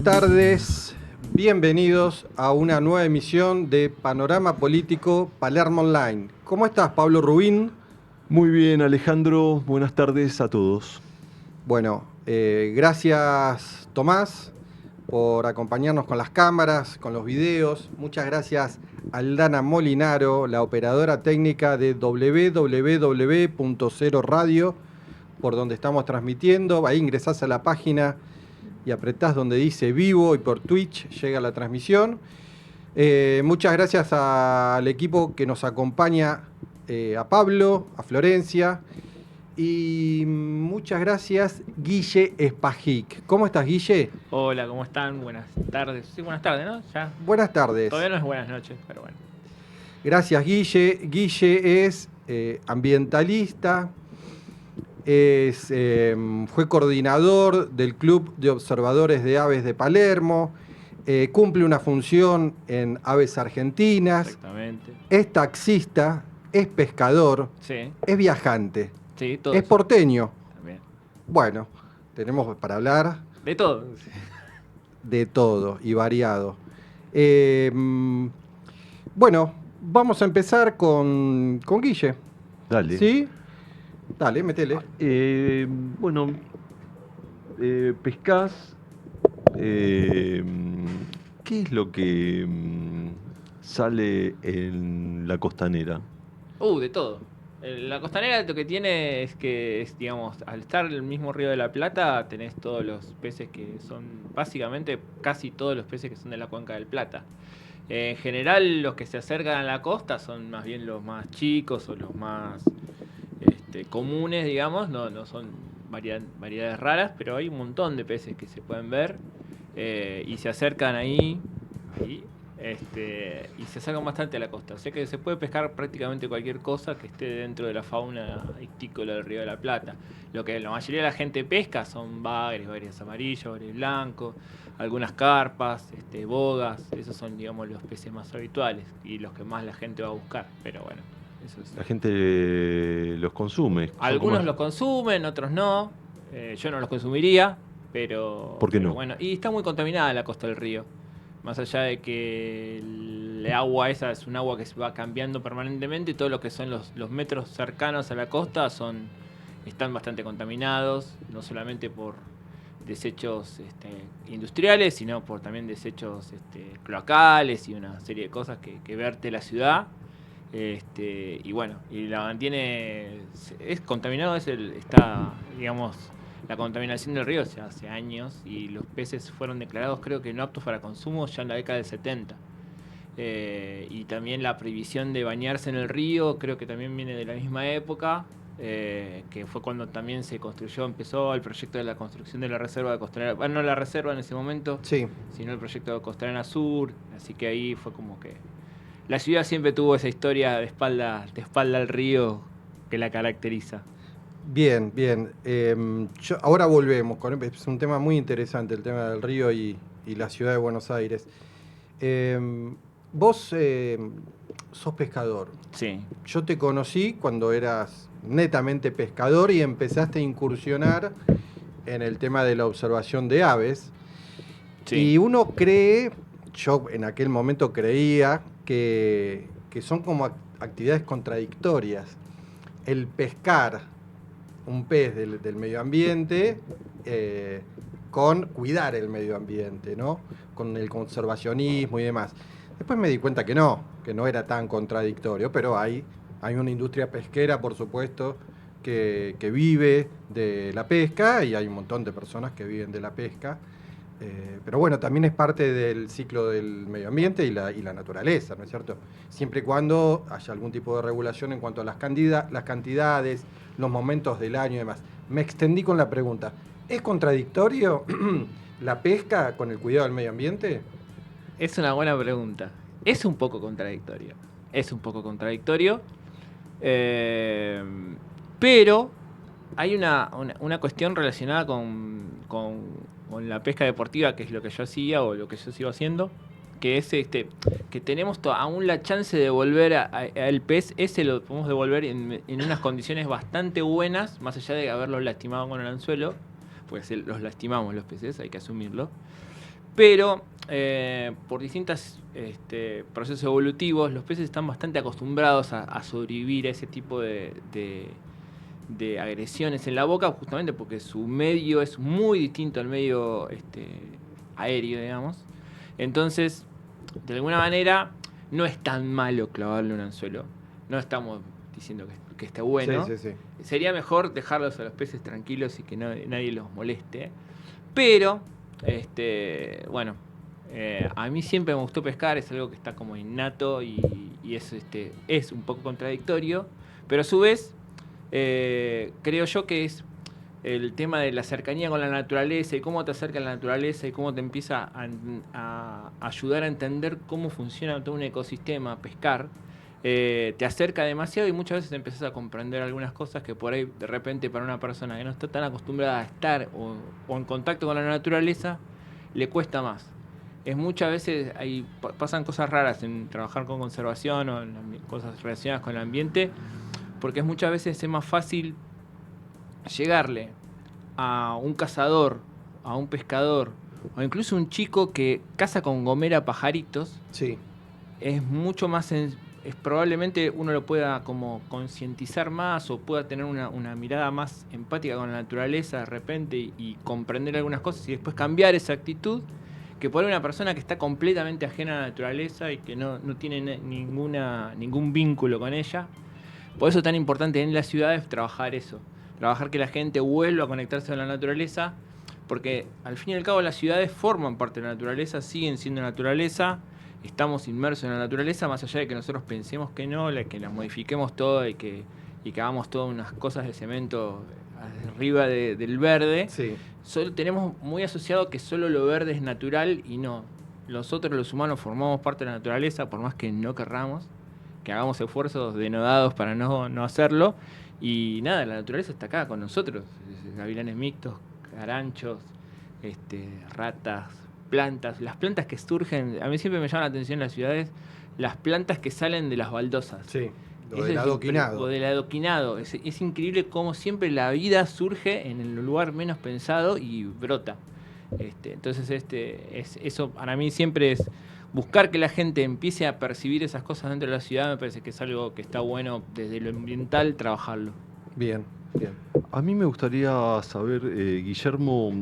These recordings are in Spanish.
tardes, bienvenidos a una nueva emisión de Panorama Político Palermo Online. ¿Cómo estás, Pablo Rubín? Muy bien, Alejandro. Buenas tardes a todos. Bueno, gracias, Tomás, por acompañarnos con las cámaras, con los videos. Muchas gracias a Aldana Molinaro, la operadora técnica de www.0radio, por donde estamos transmitiendo. Ahí ingresás a la página y apretás donde dice vivo y por Twitch llega la transmisión. Muchas gracias al equipo que nos acompaña, a Pablo, a Florencia, y muchas gracias, Guille Espajic. ¿Cómo estás, Guille? Hola, ¿cómo están? Buenas tardes. Sí, buenas tardes, ¿no? Ya. Buenas tardes. Todavía no es buenas noches, pero bueno. Gracias, Guille. Guille es ambientalista, fue coordinador del Club de Observadores de Aves de Palermo, cumple una función en Aves Argentinas, Exactamente. es taxista, es pescador, Sí, es viajante, sí, todo. es porteño. También. Bueno, tenemos para hablar De todo. de todo y variado. Bueno, vamos a empezar con Guille. Dale. ¿Sí? Dale, metele. Bueno, pescás. ¿Qué es lo que sale en la costanera? De todo. La costanera lo que tiene es que, digamos, al estar en el mismo río de la Plata, tenés todos los peces que son, básicamente, casi todos los peces que son de la cuenca del Plata. En general, los que se acercan a la costa son más bien los más chicos o los más comunes, digamos, no son variedades raras, pero hay un montón de peces que se pueden ver y se acercan ahí y se acercan bastante a la costa. O sea que se puede pescar prácticamente cualquier cosa que esté dentro de la fauna ictícola del Río de la Plata. Lo que la mayoría de la gente pesca son bagres amarillos, bagres blancos, algunas carpas, bogas. Esos son, digamos, los peces más habituales y los que más la gente va a buscar. Pero bueno, eso es. La gente los consume. Algunos los consumen, otros no. Yo no los consumiría, pero... ¿Por qué pero no? bueno, y está muy contaminada la costa del río. Más allá de que el agua esa es un agua que se va cambiando permanentemente, y todo lo que son los metros cercanos a la costa están bastante contaminados, no solamente por desechos industriales, sino por también desechos cloacales y una serie de cosas que verte la ciudad. Y bueno, y la mantiene, es contaminado, digamos, la contaminación del río hace años, y los peces fueron declarados, creo que no aptos para consumo ya en la década del 70. Y también la prohibición de bañarse en el río, creo que también viene de la misma época, que fue cuando también empezó el proyecto de la construcción de la reserva de Costanera, bueno, no la reserva en ese momento, Sí. sino el proyecto de Costanera Sur, así que ahí fue como que la ciudad siempre tuvo esa historia de espalda al río que la caracteriza. Bien, bien. Ahora volvemos. Es un tema muy interesante, el tema del río y la ciudad de Buenos Aires. Vos sos pescador. Sí. Yo te conocí cuando eras netamente pescador y empezaste a incursionar en el tema de la observación de aves. Sí. Y uno cree, yo en aquel momento creía, que son como actividades contradictorias. El pescar un pez del medio ambiente con cuidar el medio ambiente, ¿no? Con el conservacionismo y demás. Después me di cuenta que no era tan contradictorio, pero hay una industria pesquera, por supuesto, que vive de la pesca, y hay un montón de personas que viven de la pesca. Pero bueno, también es parte del ciclo del medio ambiente y la naturaleza, ¿no es cierto? Siempre y cuando haya algún tipo de regulación en cuanto a las cantidades, los momentos del año y demás. Me extendí con la pregunta. ¿Es contradictorio la pesca con el cuidado del medio ambiente? Es una buena pregunta. Es un poco contradictorio. Pero hay una cuestión relacionada con la pesca deportiva, que es lo que yo hacía o lo que yo sigo haciendo, que es que tenemos aún la chance de volver al pez. Ese lo podemos devolver en unas condiciones bastante buenas, más allá de haberlos lastimado con el anzuelo, pues los lastimamos los peces, hay que asumirlo. Pero por distintos procesos evolutivos, los peces están bastante acostumbrados a sobrevivir a ese tipo de agresiones en la boca, justamente porque su medio es muy distinto al medio aéreo, digamos. Entonces, de alguna manera, no es tan malo clavarle un anzuelo. No estamos diciendo que esté bueno. Sí, sí, sí. Sería mejor dejarlos a los peces tranquilos y que nadie los moleste. Pero, bueno, a mí siempre me gustó pescar, es algo que está como innato y es un poco contradictorio, pero a su vez creo yo que es el tema de la cercanía con la naturaleza y cómo te acerca a la naturaleza y cómo te empieza a ayudar a entender cómo funciona todo un ecosistema, pescar, te acerca demasiado y muchas veces empezás a comprender algunas cosas que por ahí de repente para una persona que no está tan acostumbrada a estar o en contacto con la naturaleza, le cuesta más. Es muchas veces pasan cosas raras en trabajar con conservación o en cosas relacionadas con el ambiente, porque muchas veces es más fácil llegarle a un cazador, a un pescador, o incluso un chico que caza con gomera pajaritos. Sí. Es mucho más es probablemente uno lo pueda como concientizar más o pueda tener una mirada más empática con la naturaleza de repente y comprender algunas cosas y después cambiar esa actitud, que por una persona que está completamente ajena a la naturaleza y que no tiene ningún vínculo con ella. Por eso es tan importante en las ciudades trabajar eso, trabajar que la gente vuelva a conectarse con la naturaleza, porque al fin y al cabo las ciudades forman parte de la naturaleza, siguen siendo naturaleza, estamos inmersos en la naturaleza, más allá de que nosotros pensemos que no, que la modifiquemos todo y que hagamos todas unas cosas de cemento arriba del verde. Sí. Solo tenemos muy asociado que solo lo verde es natural y no. Nosotros los humanos formamos parte de la naturaleza, por más que no querramos, que hagamos esfuerzos denodados para no hacerlo. Y nada, la naturaleza está acá con nosotros. Gavilanes mixtos, caranchos, ratas, plantas. Las plantas que surgen, a mí siempre me llama la atención en las ciudades, las plantas que salen de las baldosas. Sí, lo del adoquinado. Lo del adoquinado. Es increíble cómo siempre la vida surge en el lugar menos pensado y brota. Entonces eso para mí siempre es buscar que la gente empiece a percibir esas cosas dentro de la ciudad. Me parece que es algo que está bueno desde lo ambiental trabajarlo. Bien, bien. A mí me gustaría saber, Guillermo,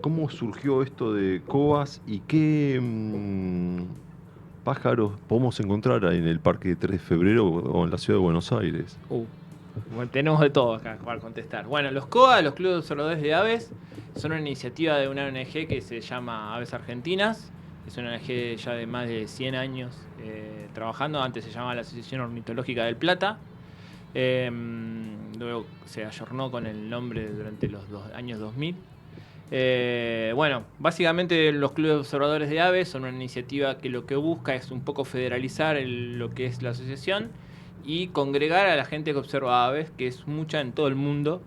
cómo surgió esto de Cobas y qué pájaros podemos encontrar en el Parque 3 de Febrero o en la ciudad de Buenos Aires. Bueno, tenemos de todo acá para contestar. Bueno, los COA, los Clubes de Observadores de Aves, son una iniciativa de una ONG que se llama Aves Argentinas. Es una ONG ya de más de 100 años trabajando. Antes se llamaba la Asociación Ornitológica del Plata. Luego se ayornó con el nombre durante los años 2000. Bueno, básicamente los Clubes de Observadores de Aves son una iniciativa que lo que busca es un poco federalizar lo que es la asociación y congregar a la gente que observa aves, que es mucha en todo el mundo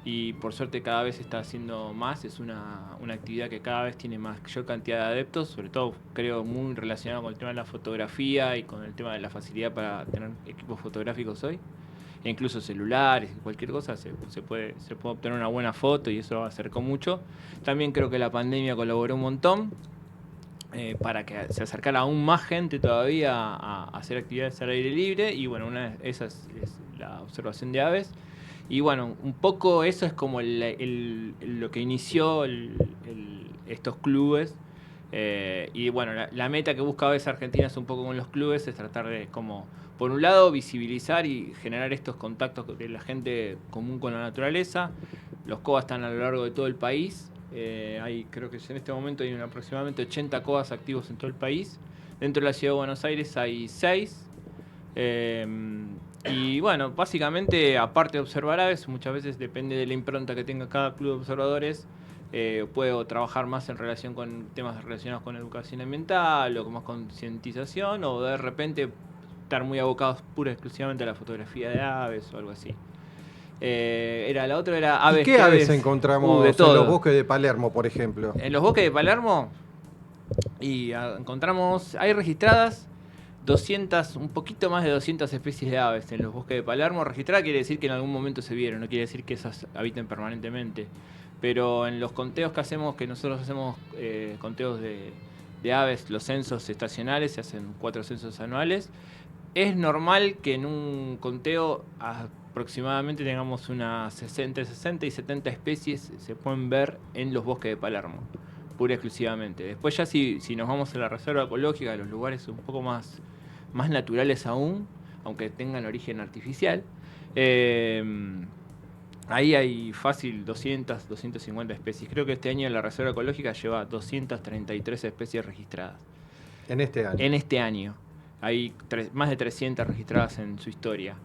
y por suerte cada vez se está haciendo más. Es una actividad que cada vez tiene mayor cantidad de adeptos, sobre todo creo muy relacionado con el tema de la fotografía y con el tema de la facilidad para tener equipos fotográficos hoy. E incluso celulares, cualquier cosa se puede obtener una buena foto y eso acercó mucho. También creo que la pandemia colaboró un montón para que se acercara aún más gente todavía a hacer actividades al aire libre. Y bueno, una de esas es la observación de aves. Y bueno, un poco eso es como lo que inició estos clubes. Y bueno, la meta que busca Aves Argentinas un poco con los clubes es tratar de, como, por un lado, visibilizar y generar estos contactos de la gente común con la naturaleza. Los COA están a lo largo de todo el país. Creo que en este momento hay aproximadamente 80 COAs activos en todo el país. Dentro de la ciudad de Buenos Aires hay 6. Y bueno, básicamente, aparte de observar aves, muchas veces depende de la impronta que tenga cada club de observadores. Puedo trabajar más en relación con temas relacionados con educación ambiental o con más concientización, o de repente estar muy abocados pura y exclusivamente a la fotografía de aves o algo así. La otra era aves. ¿Y qué aves encontramos de todo. En los bosques de Palermo, por ejemplo? En los bosques de Palermo encontramos, hay registradas 200, un poquito más de 200 especies de aves en los bosques de Palermo. Registrada quiere decir que en algún momento se vieron, no quiere decir que esas habiten permanentemente. pero en los conteos que hacemos, que nosotros hacemos conteos de aves, los censos estacionales, se hacen 4 censos anuales, es normal que en un conteo aproximadamente tengamos entre 60 y 70 especies se pueden ver en los bosques de Palermo, pura y exclusivamente. Después ya si nos vamos a la reserva ecológica, a los lugares un poco más naturales aún, aunque tengan origen artificial, ahí hay fácil 200, 250 especies. Creo que este año la reserva ecológica lleva 233 especies registradas. En este año. En este año. Hay más de 300 registradas en su historia.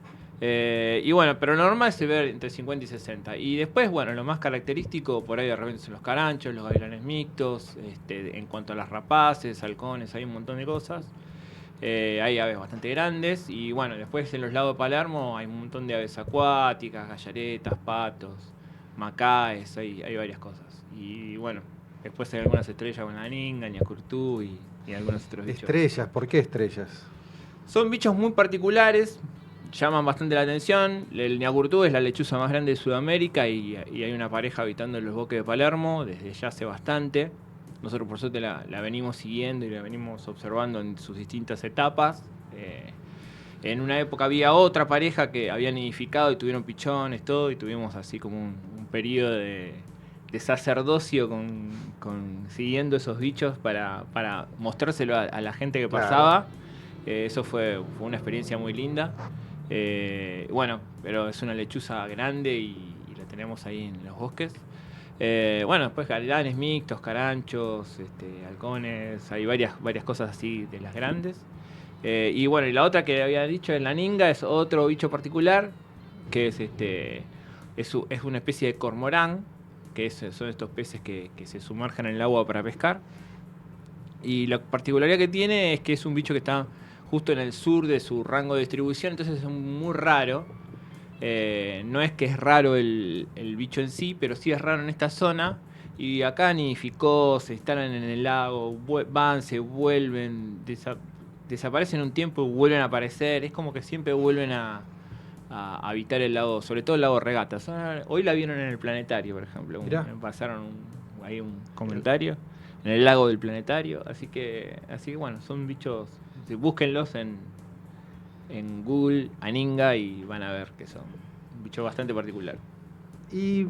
Y bueno, pero normal es ver entre 50 y 60. Y después, bueno, lo más característico por ahí de repente son los caranchos, los gavilanes mixtos, en cuanto a las rapaces, halcones, hay un montón de cosas. Hay aves bastante grandes. Y bueno, después en los lagos de Palermo hay un montón de aves acuáticas, gallaretas, patos, macaes, hay varias cosas. Y bueno, después hay algunas estrellas con la ninga, ñacurtú y algunos otros bichos. Estrellas, ¿por qué estrellas? Son bichos muy particulares, llaman bastante la atención. El ñacurtú es la lechuza más grande de Sudamérica y hay una pareja habitando en los bosques de Palermo desde ya hace bastante. Nosotros por suerte la venimos siguiendo y la venimos observando en sus distintas etapas. En una época había otra pareja que había nidificado y tuvieron pichones, todo, y tuvimos así como un periodo de sacerdocio siguiendo esos bichos para mostrárselo a la gente que pasaba. Eso fue una experiencia muy linda. Bueno, pero es una lechuza grande y la tenemos ahí en los bosques. Bueno, después gavilanes mixtos, caranchos, halcones, hay varias cosas así de las grandes. Y bueno, y la otra que había dicho en la ninga es otro bicho particular, que es una especie de cormorán, que son estos peces que se sumergen en el agua para pescar. Y la particularidad que tiene es que es un bicho que está justo en el sur de su rango de distribución, entonces es muy raro. No es que es raro el bicho en sí, pero sí es raro en esta zona. Y acá nidificó, se instalan en el lago, se vuelven, desaparecen un tiempo y vuelven a aparecer. Es como que siempre vuelven a habitar el lago, sobre todo el lago Regatas. Hoy la vieron en el planetario, por ejemplo. Me pasaron ahí un comentario. En el lago del planetario. Así que bueno, son bichos. Búsquenlos en Google, Aninga, y van a ver que son un bicho bastante particular. Y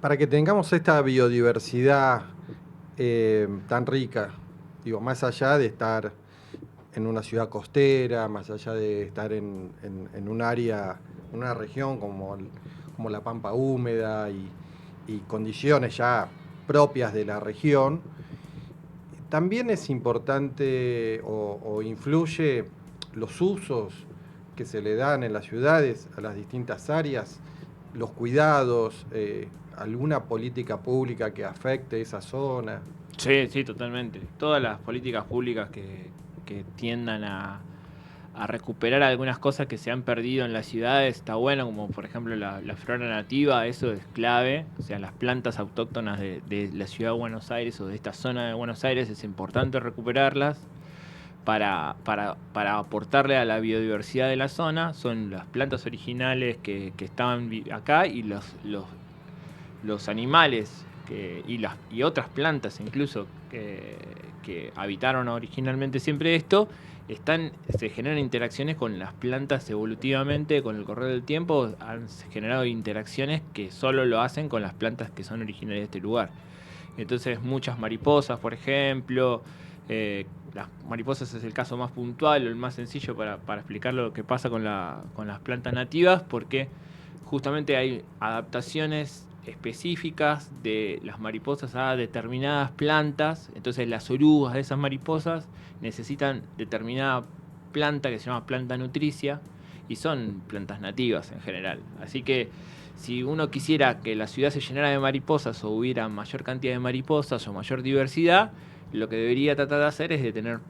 para que tengamos esta biodiversidad tan rica, digo, más allá de estar en una ciudad costera, más allá de estar en un área, una región como la Pampa húmeda y condiciones ya propias de la región, también es importante o influye los usos que se le dan en las ciudades a las distintas áreas, los cuidados, alguna política pública que afecte esa zona. Sí, totalmente. Todas las políticas públicas que tiendan a recuperar algunas cosas que se han perdido en las ciudades está bueno, como por ejemplo la flora nativa, eso es clave. O sea, las plantas autóctonas de la ciudad de Buenos Aires o de esta zona de Buenos Aires es importante recuperarlas para aportarle a la biodiversidad de la zona. Son las plantas originales que estaban acá y los animales y otras plantas incluso que habitaron originalmente siempre esto, se generan interacciones con las plantas evolutivamente. Con el correr del tiempo han generado interacciones que solo lo hacen con las plantas que son originarias de este lugar. Entonces muchas mariposas, por ejemplo, las mariposas es el caso más puntual o el más sencillo para explicar lo que pasa con las plantas nativas, porque justamente hay adaptaciones específicas de las mariposas a determinadas plantas. Entonces las orugas de esas mariposas necesitan determinada planta que se llama planta nutricia, y son plantas nativas en general. Así que si uno quisiera que la ciudad se llenara de mariposas o hubiera mayor cantidad de mariposas o mayor diversidad, lo que debería tratar de hacer es de tener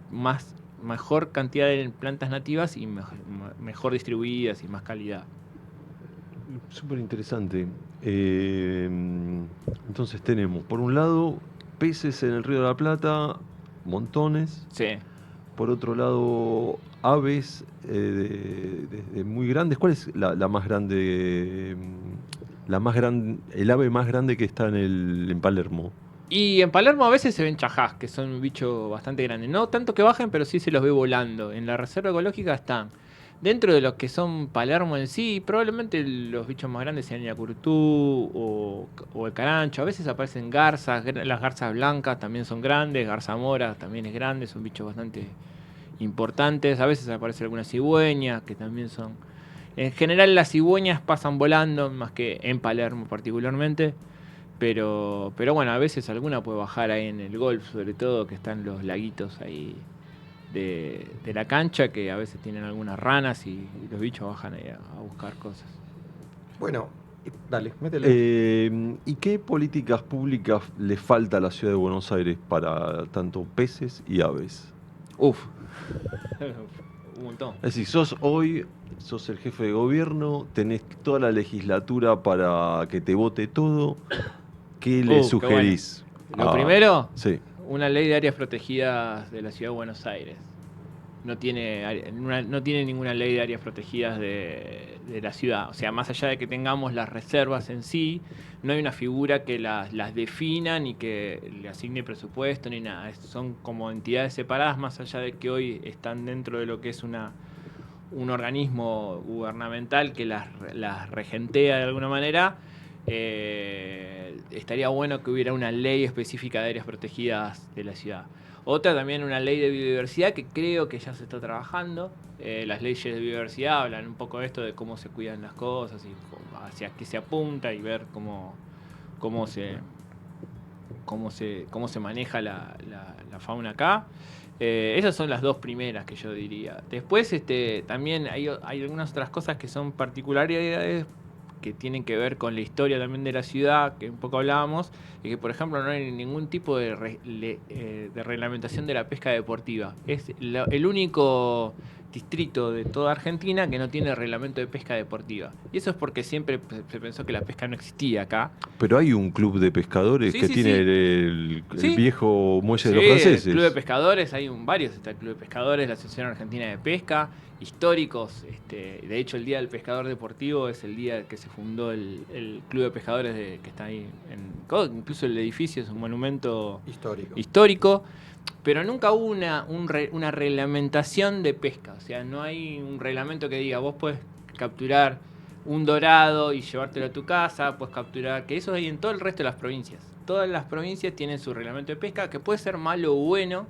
mejor cantidad de plantas nativas y mejor distribuidas y más calidad. Súper interesante. Entonces tenemos, por un lado, peces en el Río de la Plata, montones. Sí. Por otro lado, aves muy grandes. ¿Cuál es la más grande el ave más grande que está en Palermo. Y en Palermo a veces se ven chajás, que son un bicho bastante grande. No tanto que bajen, pero sí se los ve volando. En la reserva ecológica están. Dentro de los que son Palermo en sí, probablemente los bichos más grandes sean el yacurutú o el carancho. A veces aparecen garzas, las garzas blancas también son grandes, garza mora también es grande, son bichos bastante importantes. A veces aparece alguna cigüeña, que también son... En general las cigüeñas pasan volando, más que en Palermo particularmente. Pero bueno, a veces alguna puede bajar ahí en el golf, sobre todo, que están los laguitos ahí de la cancha, que a veces tienen algunas ranas y los bichos bajan ahí a buscar cosas. Bueno, dale, métele. ¿Y qué políticas públicas le falta a la ciudad de Buenos Aires para tanto peces y aves? Uf, un montón. Es decir, sos el jefe de gobierno, tenés toda la legislatura para que te vote todo. ¿Qué le sugerís? Bueno. Lo primero, sí. Una ley de áreas protegidas de la ciudad de Buenos Aires. No tiene ninguna ley de áreas protegidas de la ciudad. O sea, más allá de que tengamos las reservas en sí, no hay una figura que las defina ni que le asigne presupuesto ni nada. Son como entidades separadas, más allá de que hoy están dentro de lo que es un organismo gubernamental que las regentea de alguna manera. Estaría bueno que hubiera una ley específica de áreas protegidas de la ciudad. Otra también una ley de biodiversidad que creo que ya se está trabajando. Las leyes de biodiversidad hablan un poco de esto, de cómo se cuidan las cosas y hacia qué se apunta y ver cómo se maneja la fauna acá. Esas son las dos primeras que yo diría. Después también hay algunas otras cosas que son particularidades que tienen que ver con la historia también de la ciudad, que un poco hablábamos, y que por ejemplo no hay ningún tipo de reglamentación de la pesca deportiva. Es el único distrito de toda Argentina que no tiene reglamento de pesca deportiva. Y eso es porque siempre se pensó que la pesca no existía acá. Pero hay un club de pescadores que tiene el viejo muelle de los franceses. El club de pescadores, hay varios. Está el club de pescadores, la Asociación Argentina de Pesca, históricos. De hecho, el Día del Pescador Deportivo es el día que se fundó el club de pescadores que está ahí. Incluso el edificio es un monumento histórico. Pero nunca hubo una reglamentación de pesca. O sea, no hay un reglamento que diga, vos podés capturar un dorado y llevártelo a tu casa, puedes capturar, que eso hay en todo el resto de las provincias. Todas las provincias tienen su reglamento de pesca, que puede ser malo o bueno,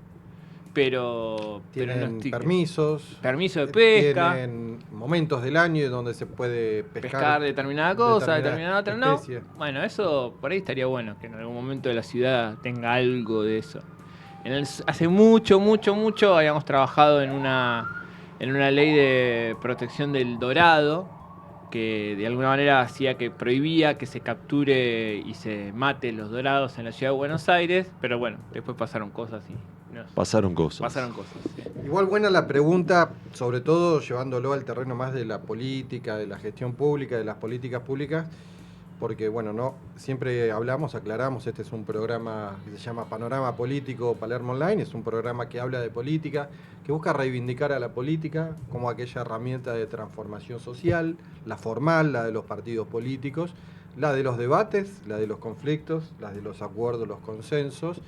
pero tienen permiso de pesca. Tienen momentos del año donde se puede pescar determinada cosa, determinada otra no. Bueno, eso por ahí estaría bueno, que en algún momento de la ciudad tenga algo de eso. Hace mucho habíamos trabajado en una ley de protección del dorado, que de alguna manera hacía que prohibía que se capture y se mate los dorados en la ciudad de Buenos Aires, pero bueno, después pasaron cosas y... Pasaron cosas. Sí. Igual buena la pregunta, sobre todo llevándolo al terreno más de la política, de la gestión pública, de las políticas públicas, porque bueno, no siempre aclaramos, este es un programa que se llama Panorama Político Palermo Online, es un programa que habla de política, que busca reivindicar a la política como aquella herramienta de transformación social, la formal, la de los partidos políticos, la de los debates, la de los conflictos, la de los acuerdos, los consensos.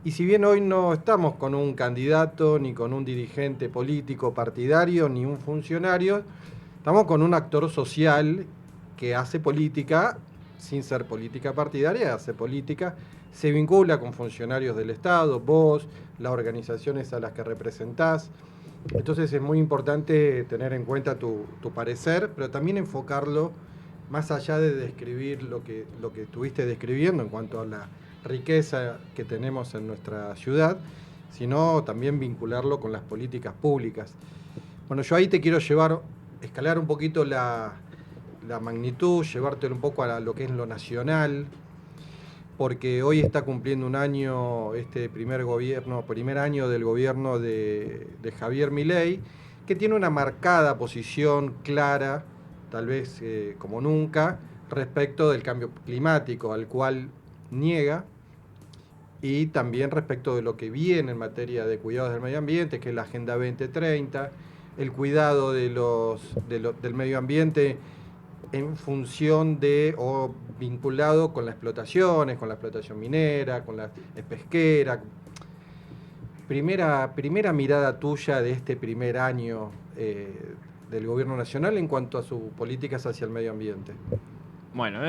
Y si bien hoy no estamos con un candidato, ni con un dirigente político partidario, ni un funcionario, estamos con un actor social que hace política, sin ser política partidaria, hace política, se vincula con funcionarios del Estado, vos, las organizaciones a las que representás. Entonces es muy importante tener en cuenta tu parecer, pero también enfocarlo más allá de describir lo que estuviste describiendo en cuanto a la riqueza que tenemos en nuestra ciudad, sino también vincularlo con las políticas públicas. Bueno, yo ahí te quiero escalar un poquito la magnitud, llevártelo un poco a lo que es lo nacional, porque hoy está cumpliendo un año primer año del gobierno de Javier Milei, que tiene una marcada posición clara, tal vez como nunca, respecto del cambio climático, al cual niega, y también respecto de lo que viene en materia de cuidados del medio ambiente, que es la Agenda 2030, el cuidado del medio ambiente en función de o vinculado con las explotaciones, con la explotación minera, con la pesquera. Primera mirada tuya de este primer año del gobierno nacional en cuanto a sus políticas hacia el medio ambiente. Bueno,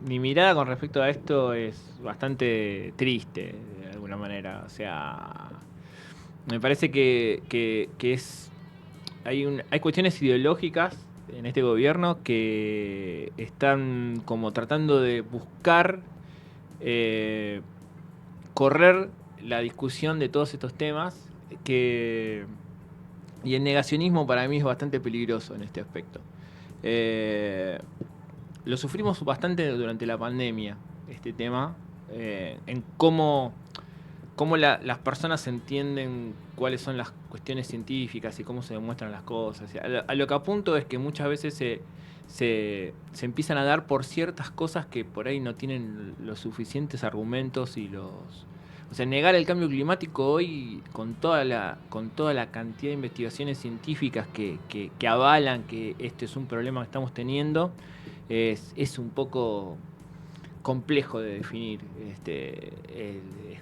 mi mirada con respecto a esto es bastante triste, de alguna manera. O sea, me parece que es hay cuestiones ideológicas en este gobierno que están como tratando de buscar eh, correr la discusión de todos estos temas que y el negacionismo para mí es bastante peligroso en este aspecto. Eh, lo sufrimos bastante durante la pandemia, este tema, en cómo las personas entienden cuáles son las cuestiones científicas y cómo se demuestran las cosas. A lo que apunto es que muchas veces se empiezan a dar por ciertas cosas que por ahí no tienen los suficientes argumentos y los... O sea, negar el cambio climático hoy, con toda la cantidad de investigaciones científicas que avalan que este es un problema que estamos teniendo, es un poco complejo de definir.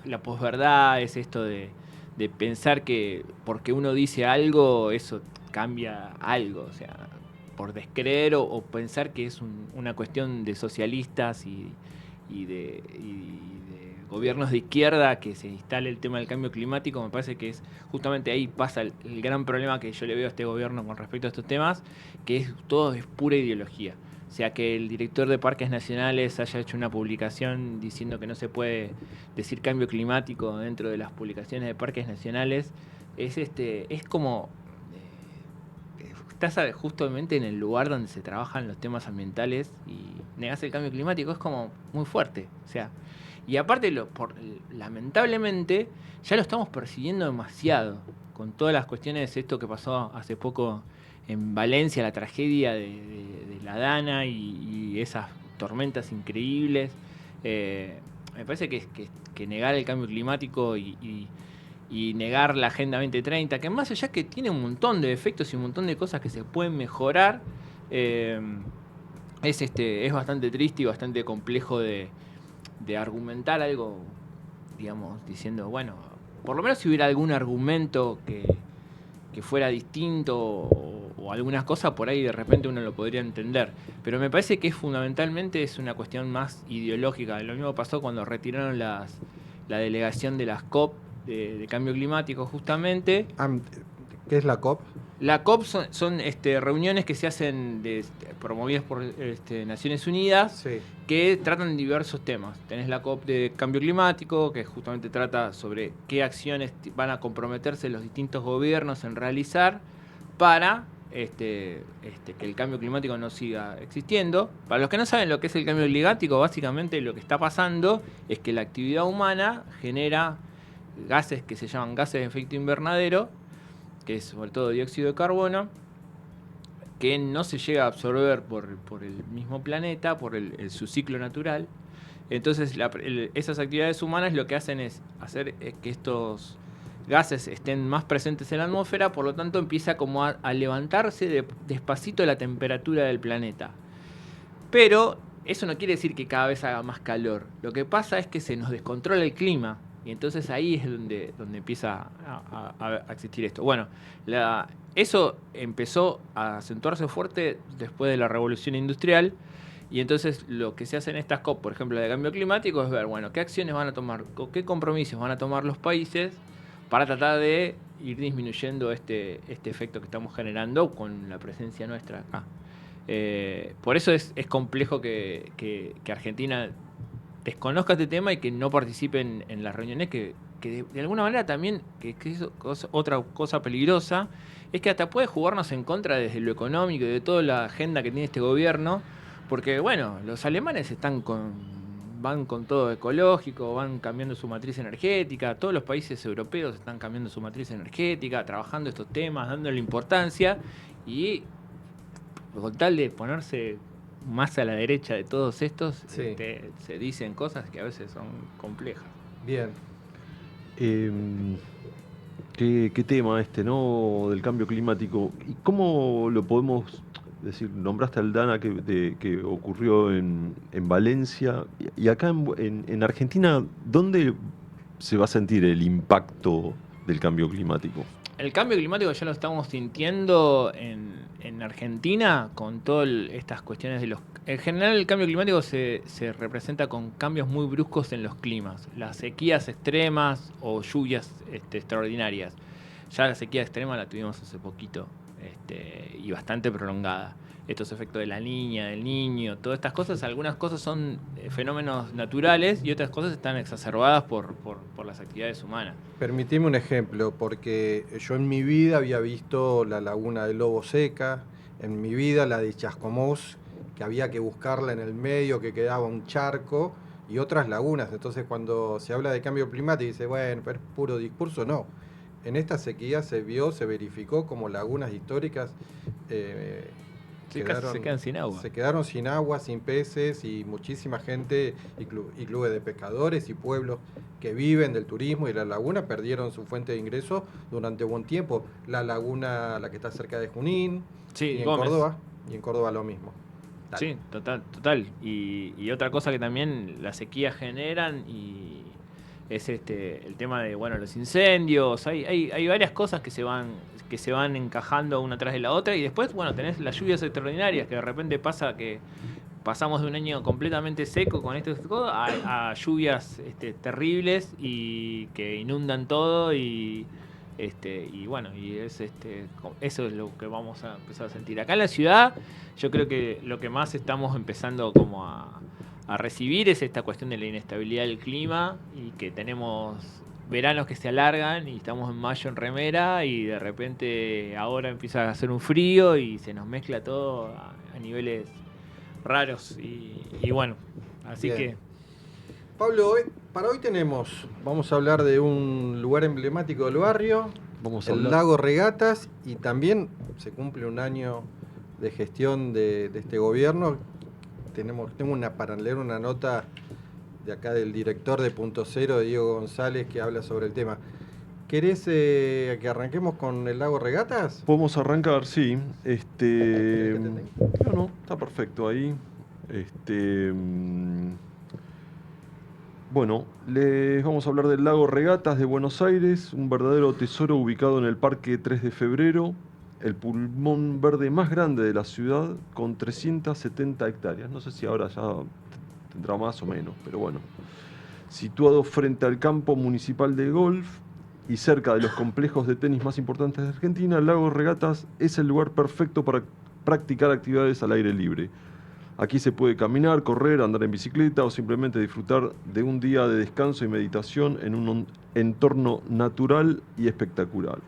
La posverdad es esto de pensar que porque uno dice algo, eso cambia algo. O sea, por descreer o pensar que es una cuestión de socialistas y de gobiernos de izquierda que se instale el tema del cambio climático, me parece que es justamente ahí pasa el gran problema que yo le veo a este gobierno con respecto a estos temas, que todo es pura ideología. O sea, que el director de Parques Nacionales haya hecho una publicación diciendo que no se puede decir cambio climático dentro de las publicaciones de Parques Nacionales, es como estás justamente en el lugar donde se trabajan los temas ambientales y negás el cambio climático, es como muy fuerte. O sea, y aparte, lamentablemente, ya lo estamos persiguiendo demasiado con todas las cuestiones, esto que pasó hace poco en Valencia, la tragedia de la Dana y esas tormentas increíbles. Me parece que negar el cambio climático y negar la Agenda 2030, que más allá que tiene un montón de efectos y un montón de cosas que se pueden mejorar, eh, es bastante triste y bastante complejo de argumentar algo, digamos, diciendo, bueno, por lo menos si hubiera algún argumento que fuera distinto o algunas cosas, por ahí de repente uno lo podría entender. Pero me parece que fundamentalmente es una cuestión más ideológica. Lo mismo pasó cuando retiraron la delegación de las COP de cambio climático, justamente. ¿Qué es la COP? La COP son reuniones que se hacen promovidas por Naciones Unidas, Sí. que tratan diversos temas. Tenés la COP de cambio climático, que justamente trata sobre qué acciones van a comprometerse los distintos gobiernos en realizar para que el cambio climático no siga existiendo. Para los que no saben lo que es el cambio climático, básicamente lo que está pasando es que la actividad humana genera gases que se llaman gases de efecto invernadero, que es sobre todo dióxido de carbono, que no se llega a absorber por el mismo planeta, por su ciclo natural. Entonces, esas actividades humanas lo que hacen es hacer que estos gases estén más presentes en la atmósfera, por lo tanto empieza como a levantarse despacito la temperatura del planeta. Pero eso no quiere decir que cada vez haga más calor. Lo que pasa es que se nos descontrola el clima. Y entonces ahí es donde empieza a existir esto. Bueno, eso empezó a acentuarse fuerte después de la Revolución Industrial. Y entonces lo que se hace en estas COP, por ejemplo, de cambio climático, es ver, bueno, qué acciones van a tomar, qué compromisos van a tomar los países para tratar de ir disminuyendo este efecto que estamos generando con la presencia nuestra acá. Por eso es complejo que Argentina desconozca este tema y que no participe en las reuniones, que de alguna manera también, que es otra cosa peligrosa, es que hasta puede jugarnos en contra desde lo económico y de toda la agenda que tiene este gobierno, porque bueno, los alemanes van con todo ecológico, van cambiando su matriz energética, todos los países europeos están cambiando su matriz energética, trabajando estos temas, dándole importancia, y con tal de ponerse más a la derecha de todos estos, Sí. se dicen cosas que a veces son complejas. Bien. ¿Qué tema ¿no? Del cambio climático? ¿Y cómo lo podemos Es decir, nombraste al Dana que ocurrió en Valencia. Y acá en Argentina, ¿dónde se va a sentir el impacto del cambio climático? El cambio climático ya lo estamos sintiendo en Argentina con todas estas cuestiones de los... En general el cambio climático se representa con cambios muy bruscos en los climas. Las sequías extremas o lluvias extraordinarias. Ya la sequía extrema la tuvimos hace poquito y bastante prolongada. Estos efectos de la niña, del niño, todas estas cosas, algunas cosas son fenómenos naturales y otras cosas están exacerbadas por las actividades humanas. Permitime un ejemplo, porque yo en mi vida había visto la laguna de Lobo Seca, en mi vida la de Chascomús, que había que buscarla en el medio, que quedaba un charco, y otras lagunas. Entonces cuando se habla de cambio climático, dice, bueno, pero es puro discurso, no. En esta sequía se verificó como lagunas históricas se quedan sin agua. Se quedaron sin agua, sin peces y muchísima gente y clubes de pescadores y pueblos que viven del turismo y la laguna perdieron su fuente de ingreso durante buen tiempo. La laguna, la que está cerca de Junín, sí, y en Córdoba lo mismo. Dale. Sí, total. Y otra cosa que también las sequías generan y es el tema de los incendios. Hay varias cosas que se van encajando una tras de la otra y después tenés las lluvias extraordinarias que de repente pasa que pasamos de un año completamente seco con esto a lluvias terribles y que inundan todo y eso es lo que vamos a empezar a sentir acá en la ciudad. Yo creo que lo que más estamos empezando como a recibir es esta cuestión de la inestabilidad del clima y que tenemos veranos que se alargan y estamos en mayo en remera y de repente ahora empieza a hacer un frío y se nos mezcla todo a niveles raros y bueno, así Bien. que... Pablo, para hoy vamos a hablar de un lugar emblemático del barrio, el Lago Regatas, y también se cumple un año de gestión de este gobierno. Tengo para leer una nota de acá del director de Punto Cero, de Diego González, que habla sobre el tema. ¿Querés que arranquemos con el Lago Regatas? Podemos arrancar, sí. No, está perfecto ahí. Bueno, les vamos a hablar del Lago Regatas de Buenos Aires, un verdadero tesoro ubicado en el Parque 3 de Febrero, el pulmón verde más grande de la ciudad, con 370 hectáreas. No sé si ahora ya tendrá más o menos, pero bueno. Situado frente al campo municipal de golf y cerca de los complejos de tenis más importantes de Argentina, el Lago Regatas es el lugar perfecto para practicar actividades al aire libre. Aquí se puede caminar, correr, andar en bicicleta o simplemente disfrutar de un día de descanso y meditación en un entorno natural y espectacular.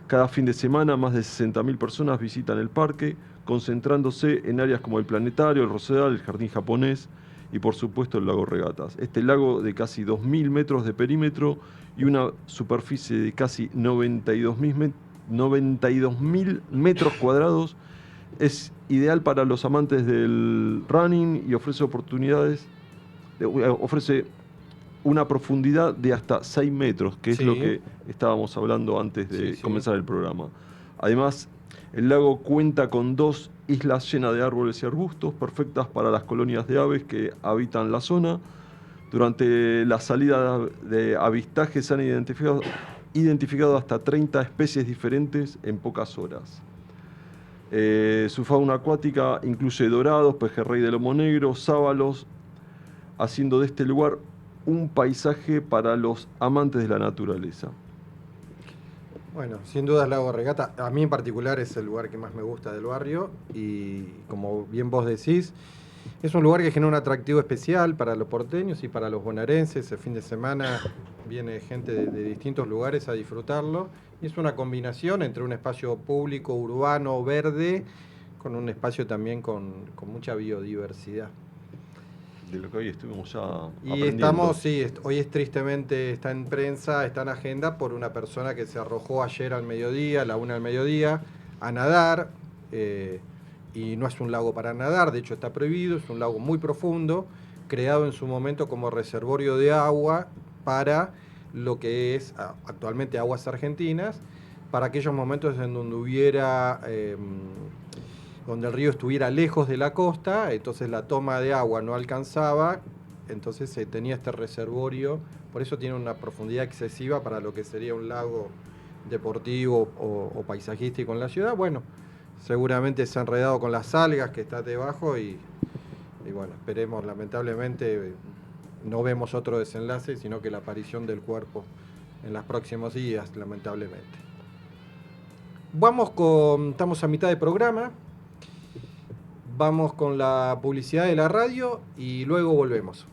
Cada fin de semana más de 60.000 personas visitan el parque, concentrándose en áreas como el planetario, el Rosedal, el jardín japonés y por supuesto el lago Regatas. Este lago de casi 2.000 metros de perímetro y una superficie de casi 92.000 metros cuadrados es ideal para los amantes del running y ofrece una profundidad de hasta 6 metros, que es lo que estábamos hablando antes de comenzar el programa. Además, el lago cuenta con 2 islas llenas de árboles y arbustos, perfectas para las colonias de aves que habitan la zona. Durante la salida de avistaje se han identificado hasta 30 especies diferentes en pocas horas. Su fauna acuática incluye dorados, pejerrey de lomo negro, sábalos, haciendo de este lugar un paisaje para los amantes de la naturaleza. Bueno, sin duda el Lago Regata, a mí en particular es el lugar que más me gusta del barrio y como bien vos decís, es un lugar que genera un atractivo especial para los porteños y para los bonaerenses. El fin de semana viene gente de distintos lugares a disfrutarlo. Y es una combinación entre un espacio público, urbano, verde, con un espacio también con mucha biodiversidad. De lo que hoy estuvimos ya aprendiendo. Hoy tristemente está en prensa, está en agenda por una persona que se arrojó ayer al mediodía, a la 1 del mediodía, a nadar. Y no es un lago para nadar, de hecho está prohibido, es un lago muy profundo, creado en su momento como reservorio de agua para lo que es actualmente Aguas Argentinas, para aquellos momentos en donde hubiera donde el río estuviera lejos de la costa, entonces la toma de agua no alcanzaba, entonces se tenía este reservorio, por eso tiene una profundidad excesiva para lo que sería un lago deportivo o paisajístico en la ciudad. Bueno, seguramente se ha enredado con las algas que está debajo y bueno, esperemos, lamentablemente no vemos otro desenlace, sino que la aparición del cuerpo en los próximos días, lamentablemente. Estamos a mitad de programa, vamos con la publicidad de la radio y luego volvemos.